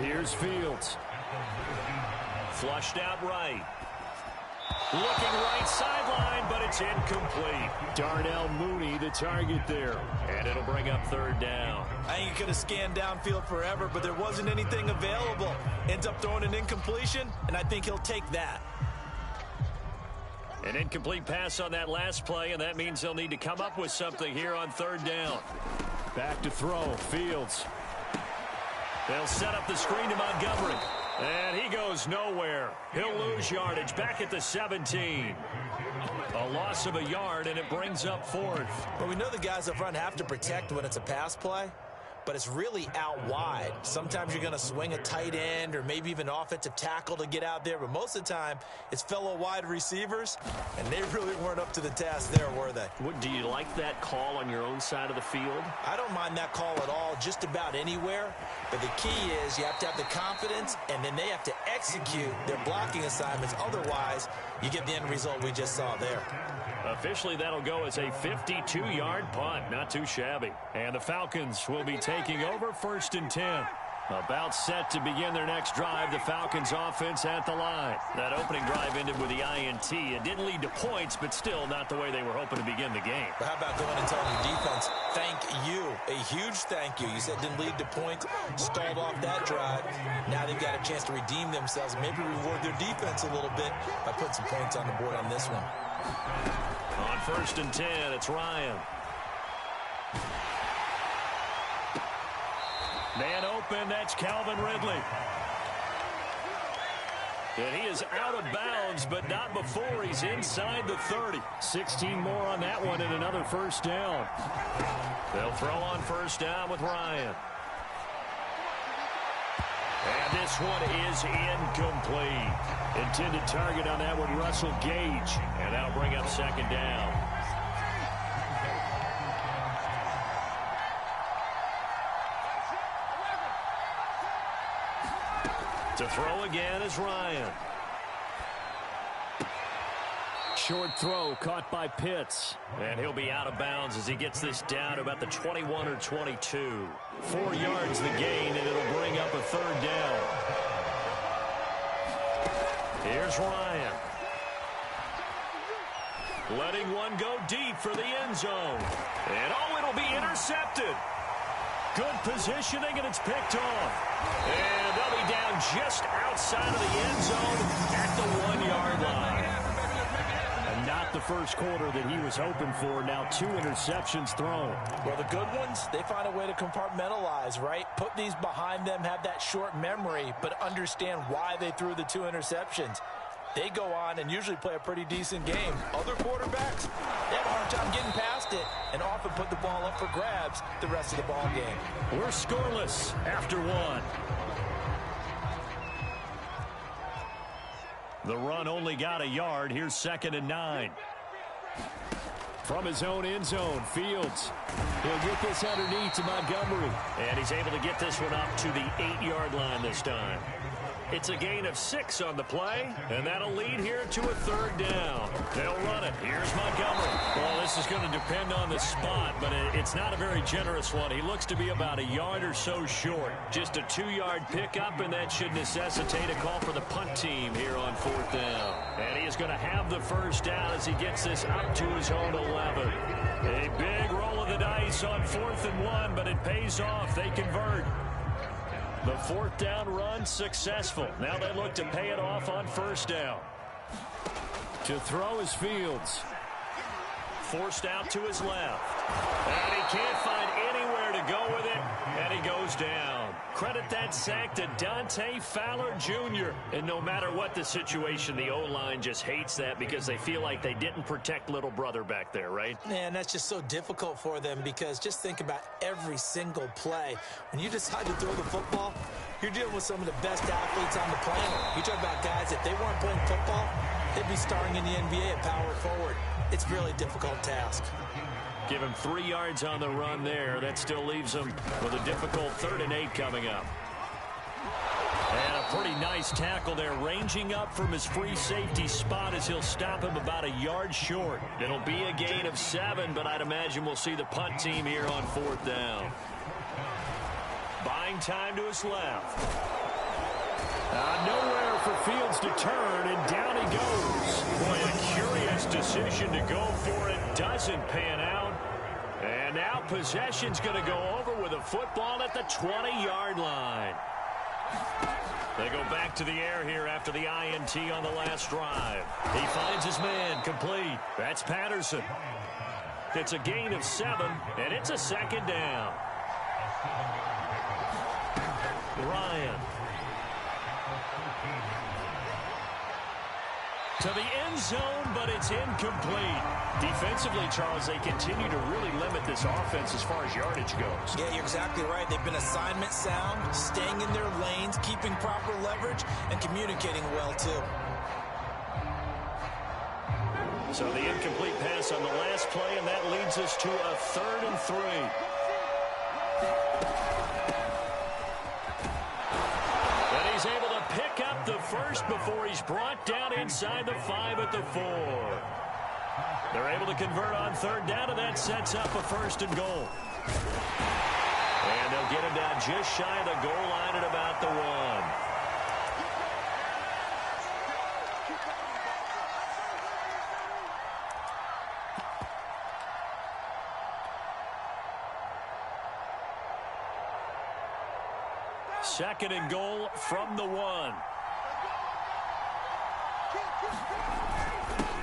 Here's Fields. Flushed out right. Looking right sideline, but it's incomplete. Darnell Mooney, the target there. And it'll bring up 3rd down. I think he could have scanned downfield forever, but there wasn't anything available. Ends up throwing an incompletion, and I think he'll take that. An incomplete pass on that last play, and that means they'll need to come up with something here on 3rd down. Back to throw, Fields. They'll set up the screen to Montgomery. And he goes nowhere. He'll lose yardage back at the 17. A loss of a yard, and it brings up 4th. But we know the guys up front have to protect when it's a pass play, but it's really out wide. Sometimes you're going to swing a tight end or maybe even offensive tackle to get out there, but most of the time it's fellow wide receivers, and they really weren't up to the task there, were they? Do you like that call on your own side of the field? I don't mind that call at all, just about anywhere. But the key is you have to have the confidence, and then they have to execute their blocking assignments. Otherwise, you get the end result we just saw there. Officially, that'll go as a 52-yard punt. Not too shabby. And the Falcons will be taking over 1st and 10. About set to begin their next drive. The Falcons offense at the line. That opening drive ended with the INT. It didn't lead to points, but still not the way they were hoping to begin the game. But how about going and telling your defense, thank you, a huge thank you. You said didn't lead to points, stalled off that drive. Now they've got a chance to redeem themselves and maybe reward their defense a little bit by putting some points on the board on this one. On 1st and 10, it's Ryan. Man open, that's Calvin Ridley. And he is out of bounds, but not before he's inside the 30. 16 more on that one and another first down. They'll throw on first down with Ryan. And this one is incomplete. Intended target on that one, Russell Gage. And that'll bring up second down. To throw again is Ryan. Short throw caught by Pitts. And he'll be out of bounds as he gets this down to about the 21 or 22. 4 yards the gain, and it'll bring up a third down. Here's Ryan. Letting one go deep for the end zone. And oh, it'll be intercepted. Good positioning, and it's picked off. And they'll be down just outside of the end zone at the 1-yard line. And not the first quarter that he was hoping for. Now 2 interceptions thrown. Well, the good ones, they find a way to compartmentalize, right? Put these behind them, have that short memory, but understand why they threw the 2 interceptions. They go on and usually play a pretty decent game. Other quarterbacks, they have a hard time getting past it and often put the ball up for grabs the rest of the ball game. We're scoreless after 1. The run only got a yard. Here's 2nd and 9. From his own end zone, Fields. He'll get this underneath to Montgomery. And he's able to get this one up to the 8-yard line this time. It's a gain of 6 on the play, and that'll lead here to a third down. They'll run it. Here's Montgomery. Well, this is going to depend on the spot, but it's not a very generous one. He looks to be about a yard or so short. Just a 2-yard pickup, and that should necessitate a call for the punt team here on 4th down. And he is going to have the first down as he gets this up to his own 11. A big roll of the dice on 4th and 1, but it pays off. They convert. The 4th down run successful. Now they look to pay it off on first down. To throw is Fields. Forced out to his left. And he can't find anywhere to go with it, and he goes down. Credit that sack to Dante Fowler Jr. And no matter what the situation, the O-line just hates that because they feel like they didn't protect little brother back there, right? Man, that's just so difficult for them because just think about every single play. When you decide to throw the football, you're dealing with some of the best athletes on the planet. You talk about guys, if they weren't playing football, they'd be starring in the NBA at power forward. It's a really difficult task. Give him 3 yards on the run there. That still leaves him with a difficult 3rd and 8 coming up. And a pretty nice tackle there, ranging up from his free safety spot as he'll stop him about a yard short. It'll be a gain of 7, but I'd imagine we'll see the punt team here on 4th down. Buying time to his left. Nowhere for Fields to turn, and down he goes. Boy, a curious decision to go for it. Doesn't pan out. And now possession's going to go over with a football at the 20-yard line. They go back to the air here after the INT on the last drive. He finds his man, complete. That's Patterson. It's a gain of 7, and it's a 2nd down. Ryan. To the end zone, but it's incomplete. Defensively, Charles, they continue to really limit this offense as far as yardage goes. Yeah, you're exactly right. They've been assignment sound, staying in their lanes, keeping proper leverage, and communicating well, too. So the incomplete pass on the last play, and that leads us to a 3rd and 3. And he's able to pick up the first before he's brought down inside the 5 at the 4. They're able to convert on 3rd down, and that sets up a 1st and goal. And they'll get him down just shy of the goal line at about the 1. Second and goal from the 1.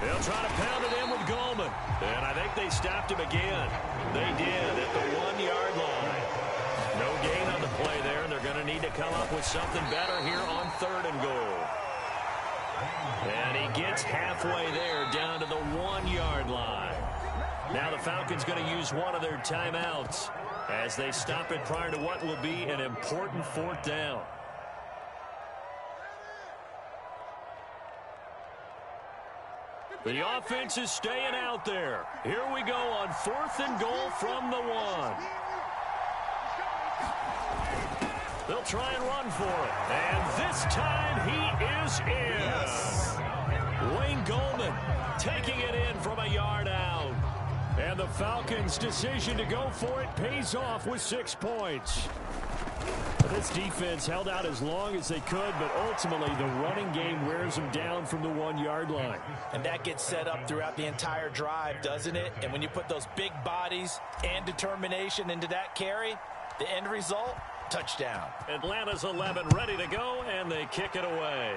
They'll try to pound it in with Goldman. And I think they stopped him again. They did at the 1-yard line. No gain on the play there, and they're going to need to come up with something better here on 3rd and goal. And he gets halfway there, down to the 1-yard line. Now the Falcons going to use one of their timeouts as they stop it prior to what will be an important 4th down. The offense is staying out there. Here we go on 4th and goal from the 1. They'll try and run for it. And this time he is in. Yes. Wayne Goldman taking it in from a yard out. And the Falcons' decision to go for it pays off with 6 points. This defense held out as long as they could, but ultimately the running game wears them down from the 1-yard line. And that gets set up throughout the entire drive, doesn't it? And when you put those big bodies and determination into that carry, the end result, touchdown. Atlanta's 11 ready to go, and they kick it away.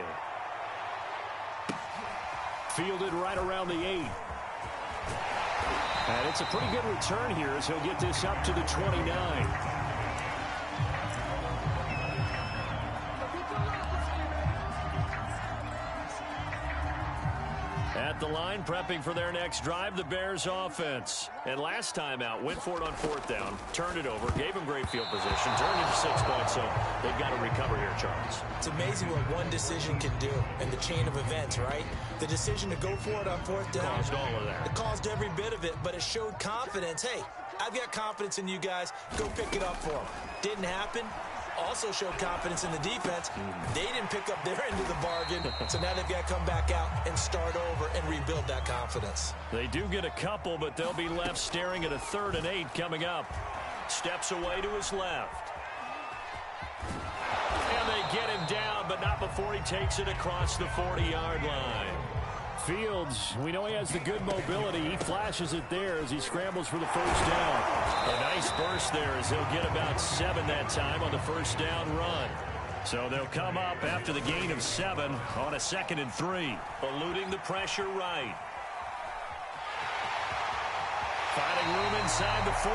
Fielded right around the 8. And it's a pretty good return here as he'll get this up to the 29. At the line, prepping for their next drive, the Bears offense. And last time out, went for it on 4th down, turned it over, gave them great field position, turned into 6 points, so they've got to recover here, Charles. It's amazing what one decision can do in the chain of events, right? The decision to go for it on 4th down. Caused all of that. It caused every bit of it, but it showed confidence. Hey, I've got confidence in you guys. Go pick it up for them. Didn't happen. Also showed confidence in the defense. They didn't pick up their end of the bargain, so now they've got to come back out and start over and rebuild that confidence. They do get a couple, but they'll be left staring at a 3rd and 8 coming up. Steps away to his left. And they get him down, but not before he takes it across the 40-yard line. Fields, we know he has the good mobility. He flashes it there as he scrambles for the 1st down. A nice burst there as he'll get about 7 that time on the 1st down run. So they'll come up after the gain of 7 on a 2nd and 3. Eluding the pressure right. Finding room inside the 40.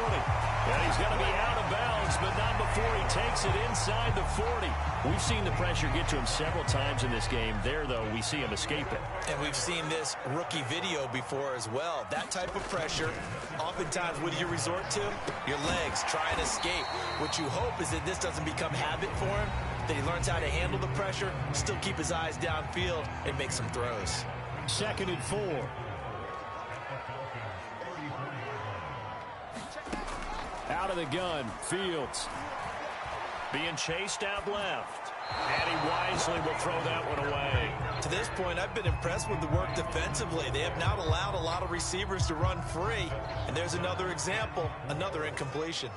And he's going to be out of bounds, but not before he takes it inside the 40. We've seen the pressure get to him several times in this game. There, though, we see him escape it. And we've seen this rookie video before as well. That type of pressure, oftentimes, what do you resort to? Your legs, try and escape. What you hope is that this doesn't become habit for him, that he learns how to handle the pressure, still keep his eyes downfield, and make some throws. 2nd and 4. Out of the gun, Fields. Being chased out left. And he wisely will throw that one away. To this point, I've been impressed with the work defensively. They have not allowed a lot of receivers to run free. And there's another example, another incompletion.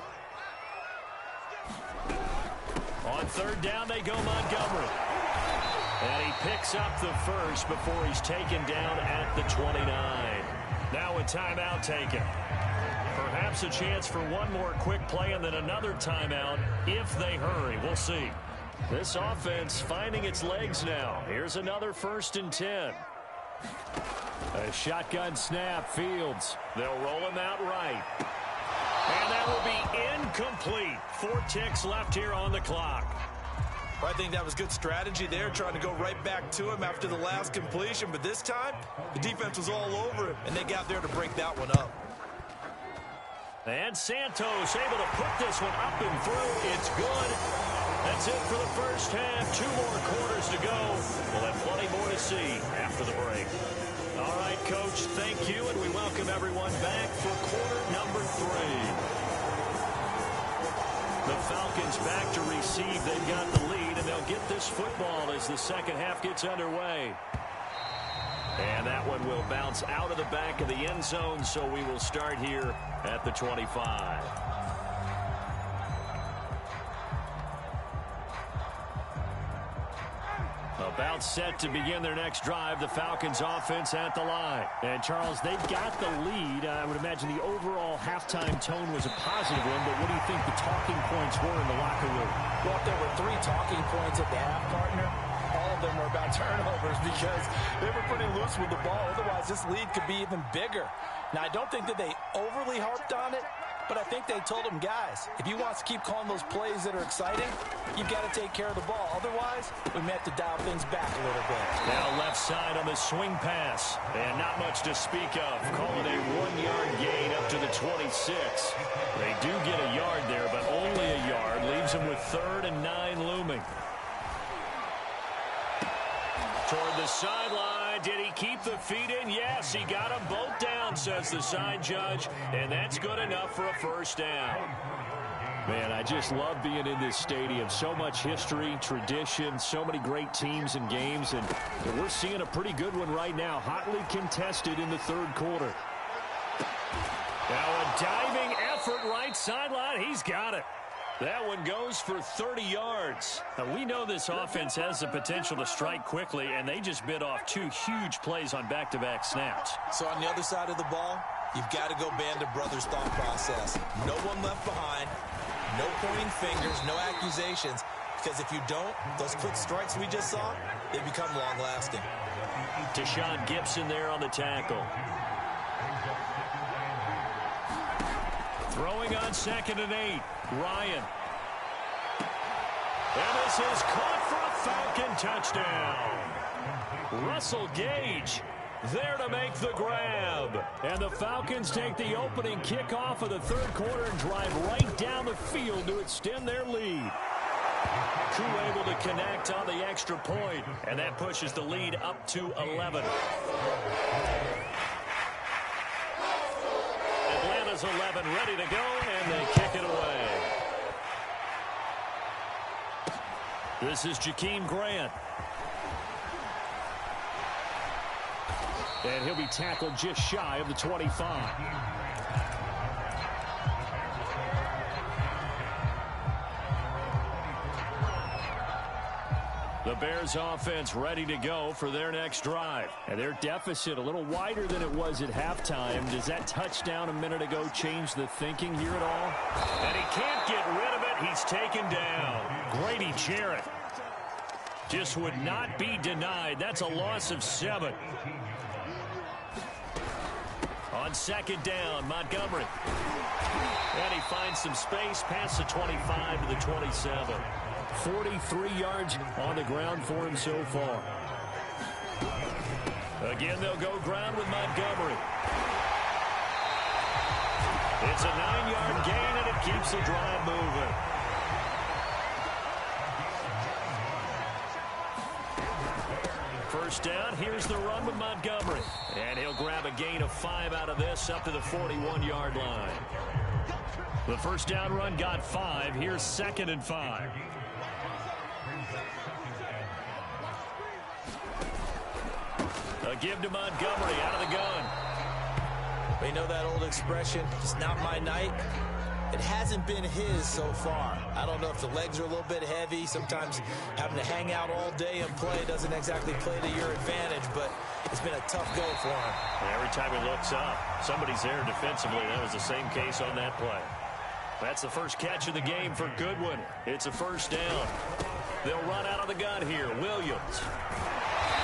On 3rd down, they go Montgomery. And he picks up the 1st before he's taken down at the 29. Now a timeout taken. Perhaps a chance for one more quick play and then another timeout if they hurry. We'll see. This offense finding its legs now. Here's another 1st and 10. A shotgun snap, Fields. They'll roll him out right. And that will be incomplete. 4 ticks left here on the clock. Well, I think that was good strategy there, trying to go right back to him after the last completion. But this time, the defense was all over him, and they got there to break that one up. And Santos able to put this one up and through. It's good. That's it for the first half. 2 more quarters to go. We'll have plenty more to see after the break. All right, Coach, thank you, and we welcome everyone back for quarter number 3. The Falcons back to receive. They've got the lead, and they'll get this football as the second half gets underway. And that one will bounce out of the back of the end zone, so we will start here at the 25. About set to begin their next drive. The Falcons offense at the line. And, Charles, they've got the lead. I would imagine the overall halftime tone was a positive one, but what do you think the talking points were in the locker room? Well, if there were 3 talking points at the half, partner, all of them were about turnovers because they were pretty loose with the ball. Otherwise, this lead could be even bigger. Now, I don't think that they overly harped on it, But I think they told him, guys, if you want to keep calling those plays that are exciting, you've got to take care of the ball. Otherwise, we may have to dial things back a little bit. Now left side on the swing pass. And not much to speak of. Calling a 1-yard gain up to the 26. They do get a yard there, but only a yard. Leaves them with 3rd and 9 looming. Toward the sideline. Did he keep the feet in? Yes, he got them both down, says the side judge. And that's good enough for a first down. Man, I just love being in this stadium. So much history, tradition, so many great teams and games. And we're seeing a pretty good one right now. Hotly contested in the 3rd quarter. Now a diving effort right sideline. He's got it. That one goes for 30 yards. Now, we know this offense has the potential to strike quickly, and they just bit off 2 huge plays on back-to-back snaps. So on the other side of the ball, you've got to go Band of Brothers thought process. No one left behind, no pointing fingers, no accusations, because if you don't, those quick strikes we just saw, they become long-lasting. Deshaun Gibson there on the tackle. Throwing on 2nd and 8. Ryan. And this is caught for a Falcon touchdown. Russell Gage there to make the grab. And the Falcons take the opening kickoff of the 3rd quarter and drive right down the field to extend their lead. Crew able to connect on the extra point, and that pushes the lead up to 11. Atlanta's 11 ready to go, and they kick it away. This is Jakeem Grant. And he'll be tackled just shy of the 25. The Bears offense ready to go for their next drive. And their deficit a little wider than it was at halftime. Does that touchdown a minute ago change the thinking here at all? And he can't get rid of it. He's taken down. Grady Jarrett just would not be denied. That's a loss of 7. On 2nd down, Montgomery. And he finds some space past the 25 to the 27. 43 yards on the ground for him so far. Again, they'll go ground with Montgomery. It's a 9-yard gain, and it keeps the drive moving. First down, here's the run with Montgomery. And he'll grab a gain of 5 out of this up to the 41-yard line. The first down run got 5. Here's 2nd and 5. A give to Montgomery out of the gun. We know that old expression, it's not my night. It hasn't been his so far. I don't know if the legs are a little bit heavy. Sometimes having to hang out all day and play doesn't exactly play to your advantage, but it's been a tough go for him. Every time he looks up, somebody's there defensively. That was the same case on that play. That's the first catch of the game for Goodwin. It's a first down. They'll run out of the gun here. Williams.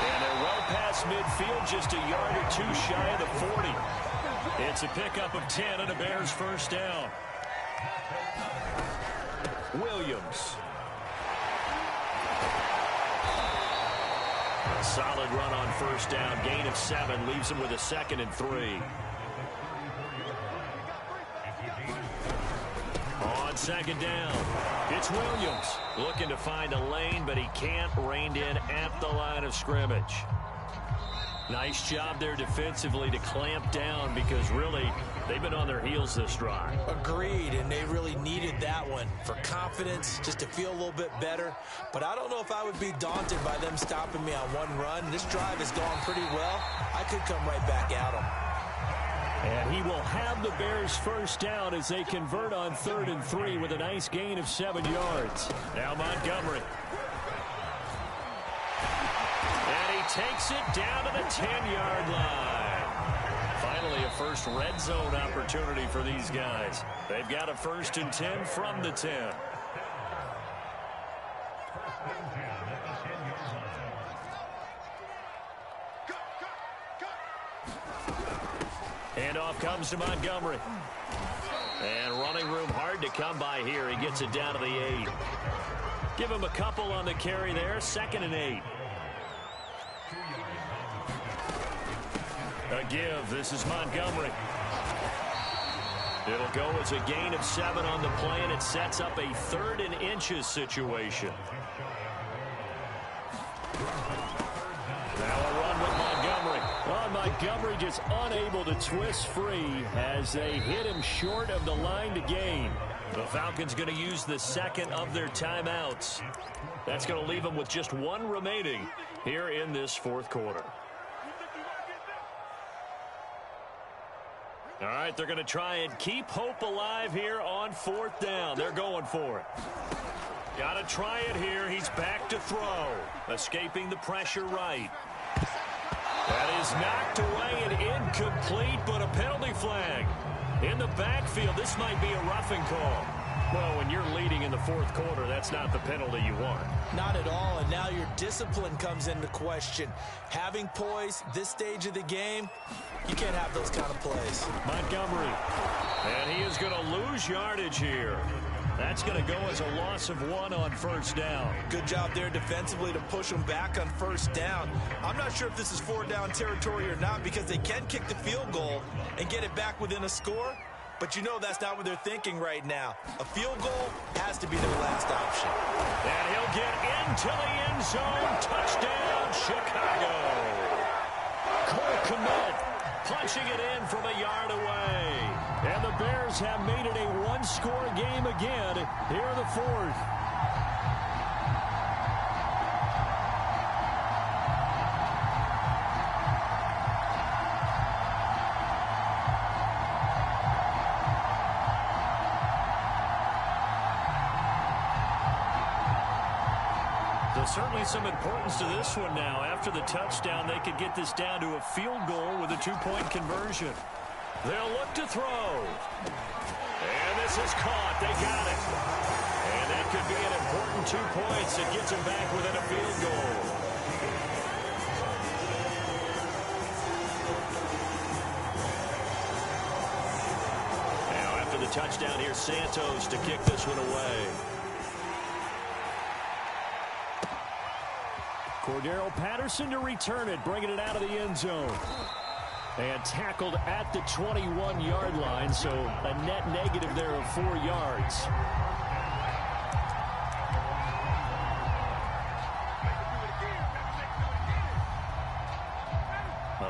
And they're well past midfield, just a yard or 2 shy of the 40. It's a pickup of 10 and a Bears first down. Williams. A solid run on first down. Gain of 7 leaves him with a 2nd and 3. On 2nd down, it's Williams looking to find a lane, but he can't. Reined in at the line of scrimmage. Nice job there defensively to clamp down, because really they've been on their heels this drive. Agreed, and they really needed that one for confidence, just to feel a little bit better. But I don't know if I would be daunted by them stopping me on one run. This drive has gone pretty well. I could come right back at them. And he will have the Bears first down as they convert on 3rd and 3 with a nice gain of 7 yards. Now Montgomery. And he takes it down to the 10-yard line. Finally, a first red zone opportunity for these guys. They've got a 1st and 10 from the 10. Handoff comes to Montgomery. And running room hard to come by here. He gets it down to the 8. Give him a couple on the carry there. 2nd and 8. A give. This is Montgomery. It'll go as a gain of 7 on the play, and it sets up a 3rd and inches situation. Now a run with Montgomery. Well, Montgomery just unable to twist free as they hit him short of the line to gain. The Falcons going to use the 2nd of their timeouts. That's going to leave them with just 1 remaining here in this 4th quarter. All right, they're going to try and keep hope alive here on 4th down. They're going for it. Got to try it here. He's back to throw. Escaping the pressure right. That is knocked away and incomplete, but a penalty flag. In the backfield, this might be a roughing call. Well, when you're leading in the 4th quarter, that's not the penalty you want. Not at all, and now your discipline comes into question. Having poise this stage of the game, you can't have those kind of plays. Montgomery, and he is going to lose yardage here. That's going to go as a loss of 1 on 1st down. Good job there defensively to push them back on 1st down. I'm not sure if this is 4-down territory or not because they can kick the field goal and get it back within a score. But you know that's not what they're thinking right now. A field goal has to be their last option. And he'll get into the end zone. Touchdown, Chicago. Cole Kmet punching it in from a yard away. And the Bears have made it a 1-score game again here in the 4th. There's certainly some importance to this one now. After the touchdown, they could get this down to a field goal with a 2-point conversion. They'll look to throw. And this is caught. They got it. And that could be an important 2 points that gets them back within a field goal. Now, after the touchdown, here's Santos to kick this one away. Cordero Patterson to return it, bringing it out of the end zone. And tackled at the 21-yard line, so a net negative there of 4 yards.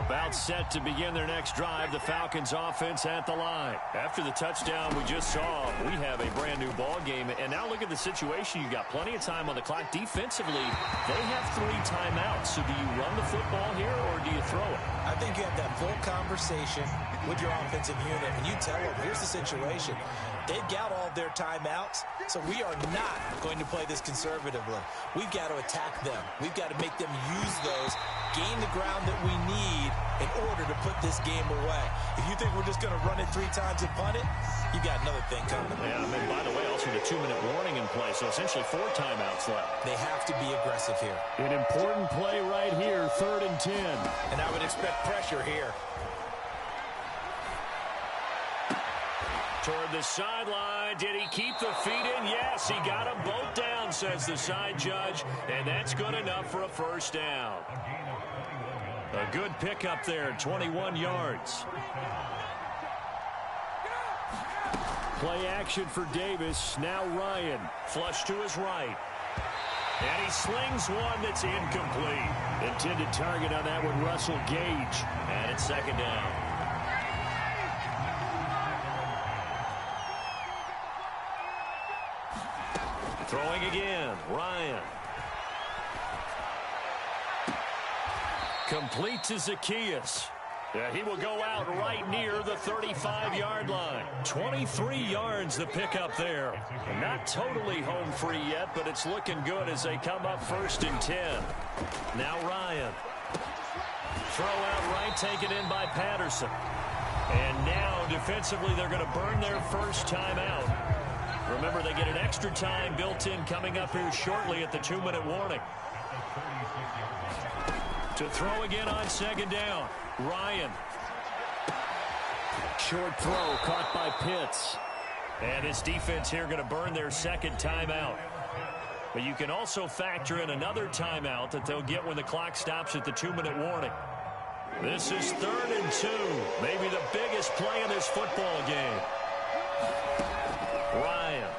About set to begin their next drive, the Falcons offense at the line. After the touchdown we just saw, we have a brand new ball game. And now look at the situation. You've got plenty of time on the clock. Defensively, they have 3 timeouts. So do you run the football here or do you throw it? I think you have that full conversation with your offensive unit, and you tell them, here's the situation. They've got all of their timeouts, so we are not going to play this conservatively. We've got to attack them. We've got to make them use those, gain the ground that we need in order to put this game away. If you think we're just going to run it 3 times and punt it, you got another thing coming. Yeah, and by the way, also the 2-minute warning in play, so essentially 4 timeouts left. They have to be aggressive here. An important play right here, 3rd and 10. And I would expect pressure here. Toward the sideline. Did he keep the feet in? Yes, he got them both down, says the side judge. And that's good enough for a 1st down. A good pickup there, 21 yards. Play action for Davis. Now Ryan. Flush to his right. And he slings one that's incomplete. Intended target on that one, Russell Gage. And it's 2nd down. Throwing again, Ryan. Complete to Zacchaeus. Yeah, he will go out right near the 35-yard line. 23 yards the pickup there. Not totally home free yet, but it's looking good as they come up 1st and 10. Now Ryan. Throw out right, taken in by Patterson. And now defensively they're going to burn their 1st timeout. Remember, they get an extra time built in coming up here shortly at the 2-minute warning. To throw again on 2nd down. Ryan. Short throw caught by Pitts. And this defense here going to burn their second timeout. But you can also factor in another timeout that they'll get when the clock stops at the 2-minute warning. This is 3rd and 2. Maybe the biggest play in this football game. Ryan.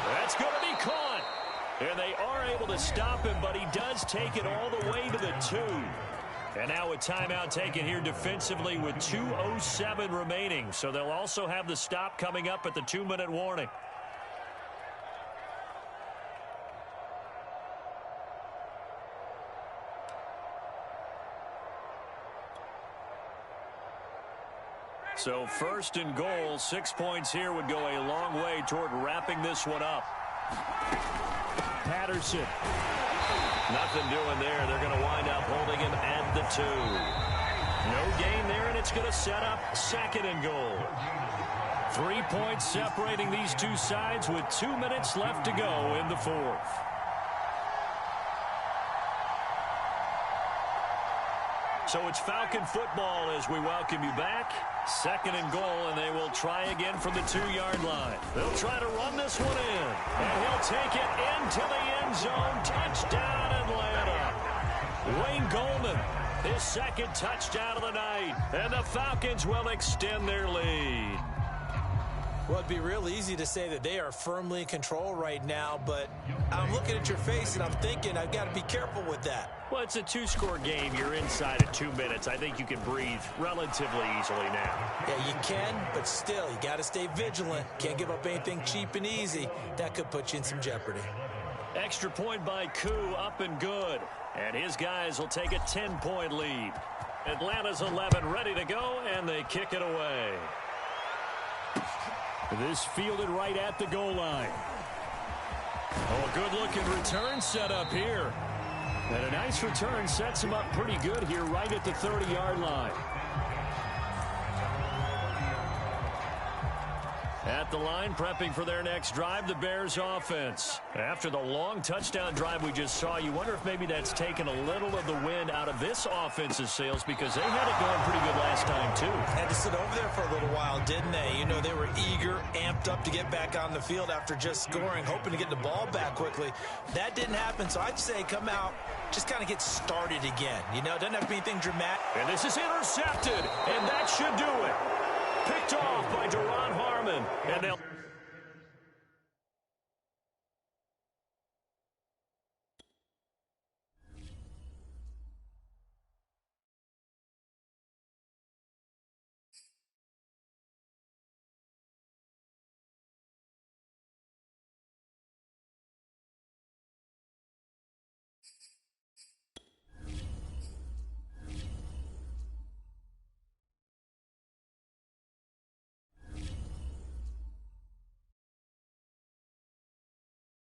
That's going to be caught. And they are able to stop him, but he does take it all the way to the 2. And now a timeout taken here defensively with 2:07 remaining. So they'll also have the stop coming up at the 2-minute warning. So 1st and goal, 6 points here would go a long way toward wrapping this one up. Patterson. Nothing doing there. They're going to wind up holding him at the 2. No gain there, and it's going to set up 2nd and goal. 3 points separating these two sides with 2 minutes left to go in the 4th. So it's Falcon football as we welcome you back. 2nd and goal, and they will try again from the 2-yard line. They'll try to run this one in, and he'll take it into the end zone. Touchdown, Atlanta. Wayne Goldman, his 2nd touchdown of the night, and the Falcons will extend their lead. Well, it'd be real easy to say that they are firmly in control right now, but I'm looking at your face and I'm thinking I've got to be careful with that. Well, it's a 2-score game. You're inside of 2 minutes. I think you can breathe relatively easily now. Yeah, you can, but still, you got to stay vigilant. Can't give up anything cheap and easy. That could put you in some jeopardy. Extra point by Koo, up and good. And his guys will take a 10-point lead. Atlanta's 11 ready to go, and they kick it away. This fielded right at the goal line. Oh, good-looking return set up here. And a nice return sets him up pretty good here right at the 30-yard line. At the line, prepping for their next drive, the Bears offense. After the long touchdown drive we just saw, you wonder if maybe that's taken a little of the wind out of this offense's sails because they had it going pretty good last time, too. Had to sit over there for a little while, didn't they? You know, they were eager, amped up to get back on the field after just scoring, hoping to get the ball back quickly. That didn't happen, so I'd say come out, just kind of get started again. You know, doesn't have to be anything dramatic. And this is intercepted, and that should do it. Picked off by Duron Harmon, and they'll